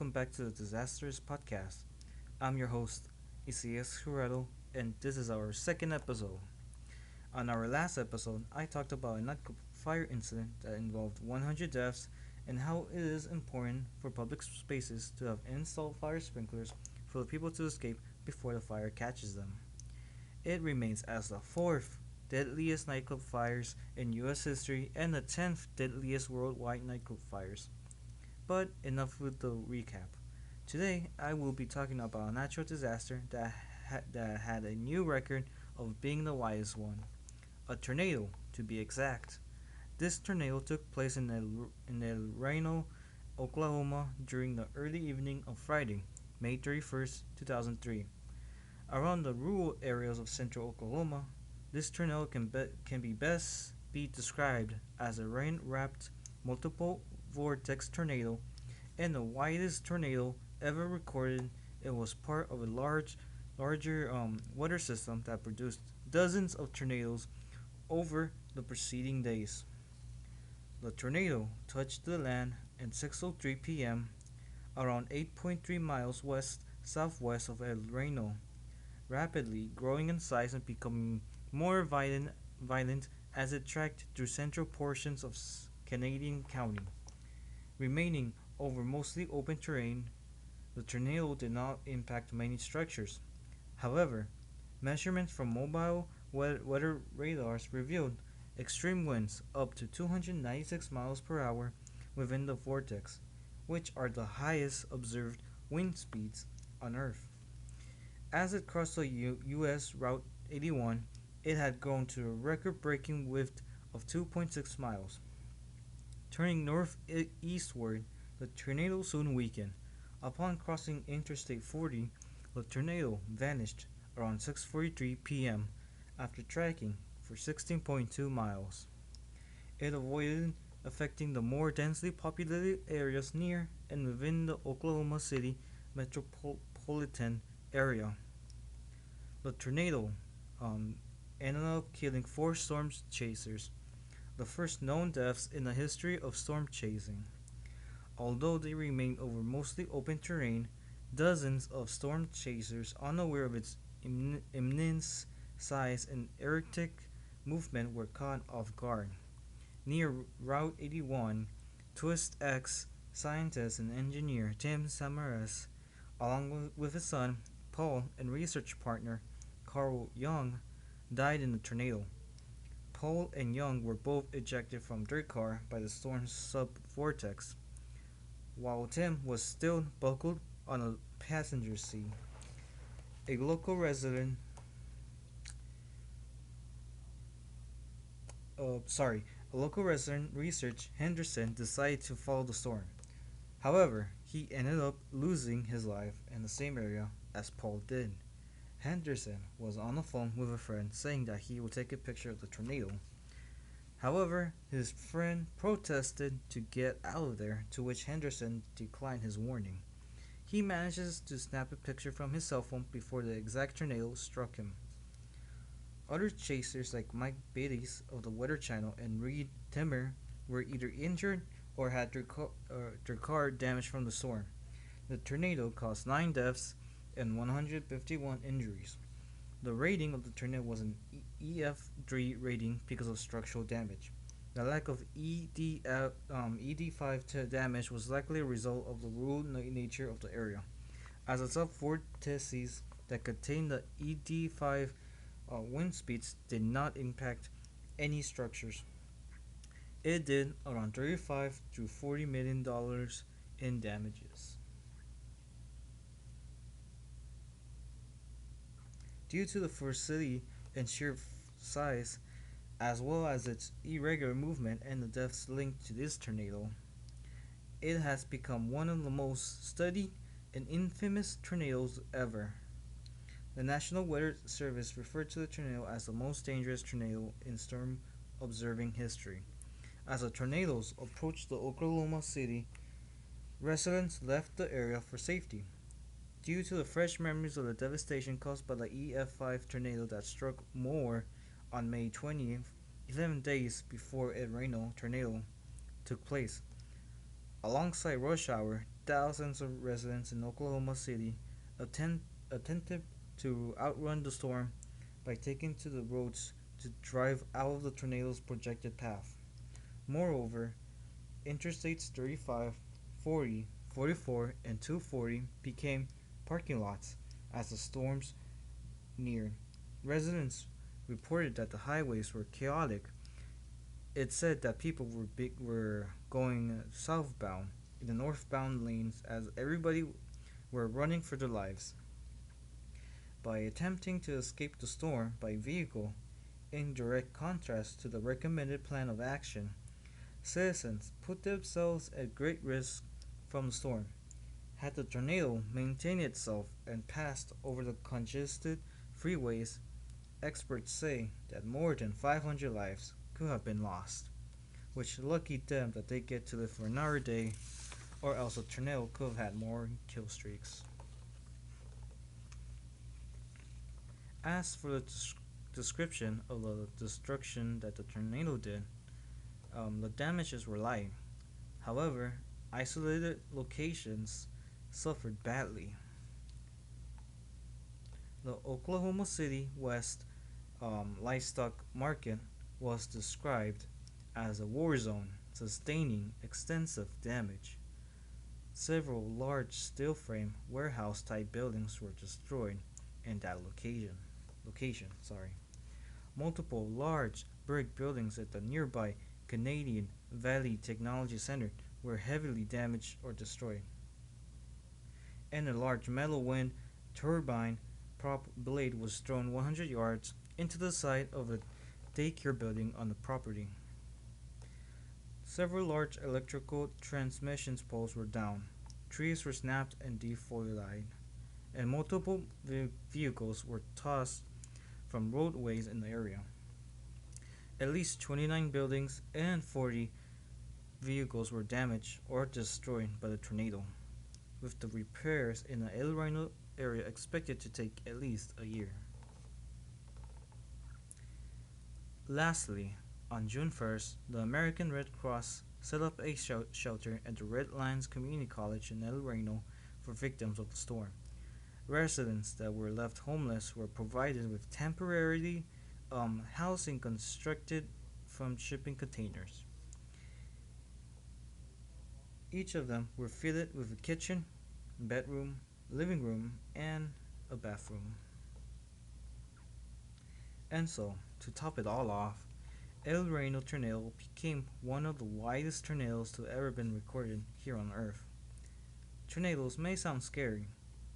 welcome back to the Disastrous podcast. I'm your host, Isaias, Jurado, and this is our second episode. On our last episode, I talked about a nightclub fire incident that involved 100 deaths and how it is important for public spaces to have installed fire sprinklers for the people to escape before the fire catches them. It remains as the fourth deadliest nightclub fires in US history and the 10th deadliest worldwide nightclub fires. But enough with the recap. Today, I will be talking about a natural disaster that had a new record of being the widest one. A tornado, to be exact. This tornado took place in Reno, Oklahoma during the early evening of Friday, May 31st, 2003. Around the rural areas of central Oklahoma, this tornado can be best be described as a rain-wrapped multiple vortex tornado and the widest tornado ever recorded. It was part of a larger weather system that produced dozens of tornadoes over the preceding days. The tornado touched the land at 6:03 p.m. around 8.3 miles west southwest of El Reno, rapidly growing in size and becoming more violent as it tracked through central portions of Canadian County. Remaining over mostly open terrain, the tornado did not impact many structures. However, measurements from mobile weather radars revealed extreme winds up to 296 miles per hour within the vortex, which are the highest observed wind speeds on Earth. As it crossed the U.S. Route 81, it had grown to a record-breaking width of 2.6 miles. Turning northeastward, the tornado soon weakened. Upon crossing Interstate 40, the tornado vanished around 6:43 p.m. after tracking for 16.2 miles. It avoided affecting the more densely populated areas near and within the Oklahoma City metropolitan area. The tornado um, ended up killing four storm chasers, the first known deaths in the history of storm chasing. Although they remained over mostly open terrain, dozens of storm chasers, unaware of its immense size and erratic movement, were caught off guard. Near Route 81, Twist X scientist and engineer Tim Samaras, along with his son Paul and research partner Carl Young, died in the tornado. Paul and Young were both ejected from their car by the storm's sub-vortex, while Tim was still buckled on a passenger seat. A local resident, a local resident research Henderson decided to follow the storm. However, he ended up losing his life in the same area as Paul did. Henderson was on the phone with a friend saying that he would take a picture of the tornado. However, his friend protested to get out of there, to which Henderson declined his warning. He manages to snap a picture from his cell phone before the exact tornado struck him. Other chasers like Mike Beatties of the Weather Channel and Reed Timmer were either injured or had their car damaged from the storm. The tornado caused 9 deaths and 151 injuries. The rating of the tornado was an EF3 rating because of structural damage. The lack of ED5 damage was likely a result of the rural nature of the area, as the sub-vortices that contained the ED5 wind speeds did not impact any structures. It did around $35 to $40 million in damages. Due to the ferocity and sheer size, as well as its irregular movement and the deaths linked to this tornado, it has become one of the most studied and infamous tornadoes ever. The National Weather Service referred to the tornado as the most dangerous tornado in storm observing history. As the tornadoes approached the Oklahoma City, residents left the area for safety. Due to the fresh memories of the devastation caused by the EF5 tornado that struck Moore on May 20th, 11 days before El Reno tornado took place. Alongside rush hour, thousands of residents in Oklahoma City attempt, attempted to outrun the storm by taking to the roads to drive out of the tornado's projected path. Moreover, Interstates 35, 40, 44, and 240 became parking lots as the storms neared. Residents reported that the highways were chaotic. It said that people were going southbound in the northbound lanes as everybody were running for their lives. By attempting to escape the storm by vehicle, in direct contrast to the recommended plan of action, citizens put themselves at great risk from the storm. Had the tornado maintained itself and passed over the congested freeways, experts say that more than 500 lives could have been lost, which lucky them that they get to live for another day, or else the tornado could have had more kill streaks. As for the description of the destruction that the tornado did, the damages were light. However, isolated locations suffered badly. The Oklahoma City West livestock market was described as a war zone, sustaining extensive damage. Several large steel frame warehouse type buildings were destroyed in that location. Multiple large brick buildings at the nearby Canadian Valley Technology Center were heavily damaged or destroyed, and a large metal wind turbine prop blade was thrown 100 yards into the side of a daycare building on the property. Several large electrical transmission poles were down, trees were snapped and defoliated, and multiple vehicles were tossed from roadways in the area. At least 29 buildings and 40 vehicles were damaged or destroyed by the tornado, with the repairs in the El Reno area expected to take at least a year. Lastly, on June 1st, the American Red Cross set up a shelter at the Red Lions Community College in El Reno for victims of the storm. Residents that were left homeless were provided with temporary housing constructed from shipping containers. Each of them were fitted with a kitchen, bedroom, living room, and a bathroom. And so, to top it all off, El Reno tornado became one of the widest tornadoes to ever been recorded here on Earth. Tornadoes may sound scary,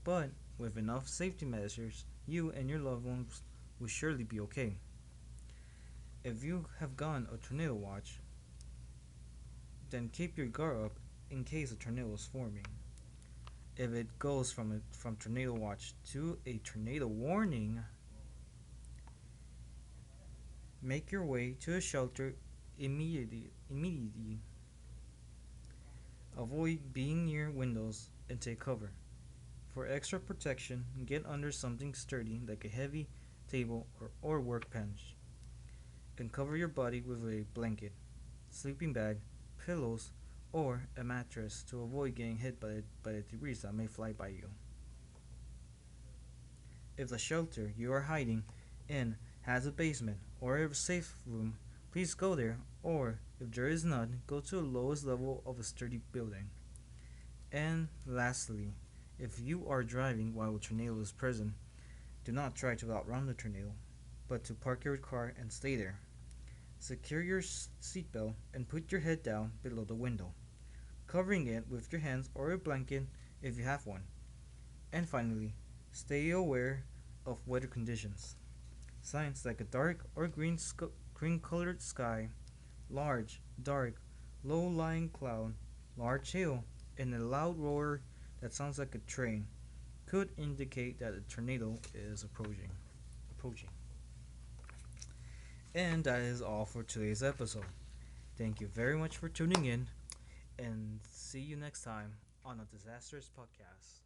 but with enough safety measures, you and your loved ones will surely be okay. If you have gone a tornado watch, then keep your guard up in case a tornado is forming. If it goes from tornado watch to a tornado warning, make your way to a shelter immediately. Avoid being near windows and take cover. For extra protection, get under something sturdy like a heavy table or workbench, and cover your body with a blanket, sleeping bag, pillows, or a mattress to avoid getting hit by the debris that may fly by you. If the shelter you are hiding in has a basement or a safe room, please go there, or if there is none, go to the lowest level of a sturdy building. And lastly, if you are driving while a tornado is present, do not try to outrun the tornado, but to park your car and stay there. Secure your seatbelt and put your head down below the window, covering it with your hands or a blanket if you have one. And finally, stay aware of weather conditions. Signs like a dark or green colored sky, large, dark, low-lying cloud, large hail, and a loud roar that sounds like a train could indicate that a tornado is approaching. And that is all for today's episode. Thank you very much for tuning in, and see you next time on a Disastrous podcast.